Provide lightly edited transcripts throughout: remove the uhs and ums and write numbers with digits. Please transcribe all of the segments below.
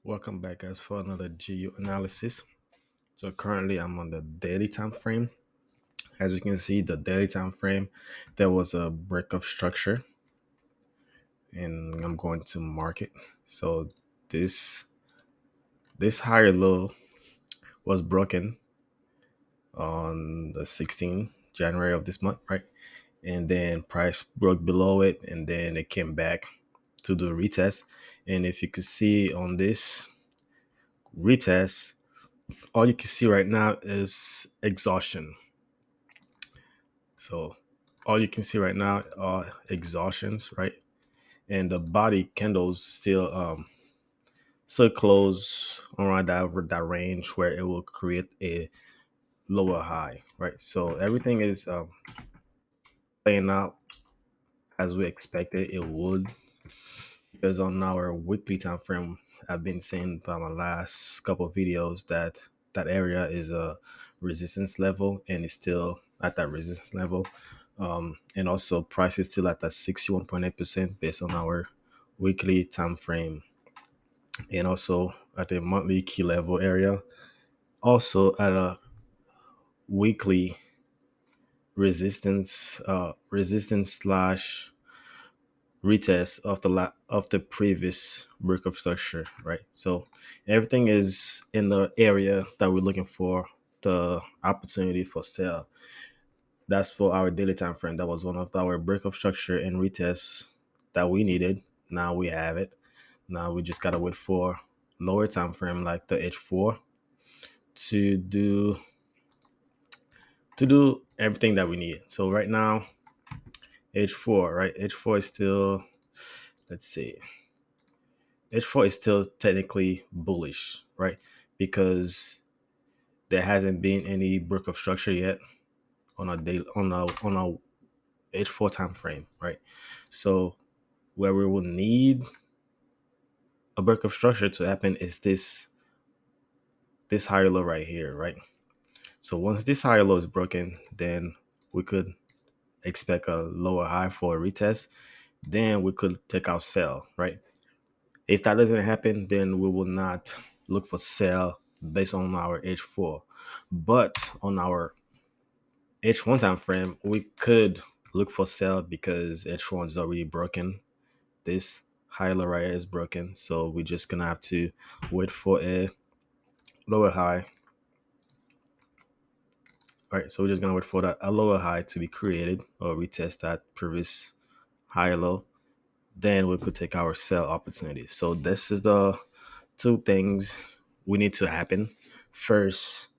Welcome back guys for another GU analysis. So currently I'm on the daily time frame. As you can see, the daily time frame, there was a break of structure and I'm going to market. So this this higher low was broken on the 16th January of this month, right? And then price broke below it and then it came back to do a retest. And if you could see on this retest, all you can see right now is exhaustion. So all you can see right now are exhaustions, right? And the body candles still close around that range where it will create a lower high, right? So everything is playing out as we expected it would, because on our weekly time frame, I've been saying by my last couple of videos that that area is a resistance level and it's still at that resistance level. And also price is still at that 61.8% based on our weekly time frame, and also at the monthly key level area, also at a weekly resistance slash retest of the previous break of structure, right? So everything is in the area that we're looking for the opportunity for sale. That's for our daily time frame. That was one of our break of structure and retests that we needed. Now we have it. Now we just gotta wait for lower time frame like the H4 to do everything that we need. So right now H4, right? H4 is still, let's see, H4 is still technically bullish, right? Because there hasn't been any break of structure yet on a day on a H4 time frame, right? So where we will need a break of structure to happen is this higher low right here, right? So once this higher low is broken, then we could expect a lower high for a retest. Then we could take our sell, right? If that doesn't happen, then we will not look for sell based on our H4. But on our H1 time frame, we could look for sell because H1 is already broken. This high low right is broken. So we're just gonna have to wait for a lower high. All right, so we're just gonna wait for that a lower high to be created or retest that previous high low. Then we could take our sell opportunity. So this is the two things we need to happen. First,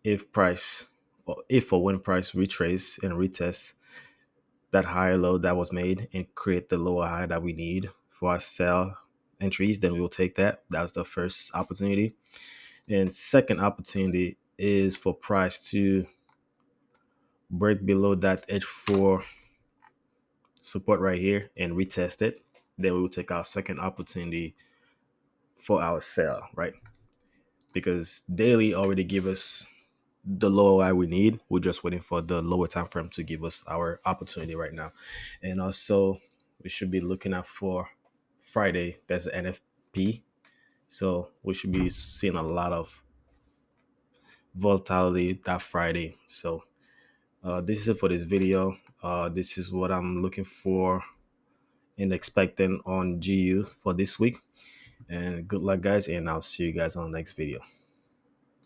if price or if or when price retrace and retest that higher low that was made and create the lower high that we need for our sell entries, then we will take that. That's the first opportunity. And second opportunity is for price to break below that H4 support right here and retest it. Then we will take our second opportunity for our sell, right? Because daily already give us the lower high we need. We're just waiting for the lower time frame to give us our opportunity right now. And also we should be looking out for Friday. That's the NFP. So we should be seeing a lot of volatility that Friday. So this is it for this video. This is what I'm looking for and expecting on GU for this week. And good luck, guys. And I'll see you guys on the next video.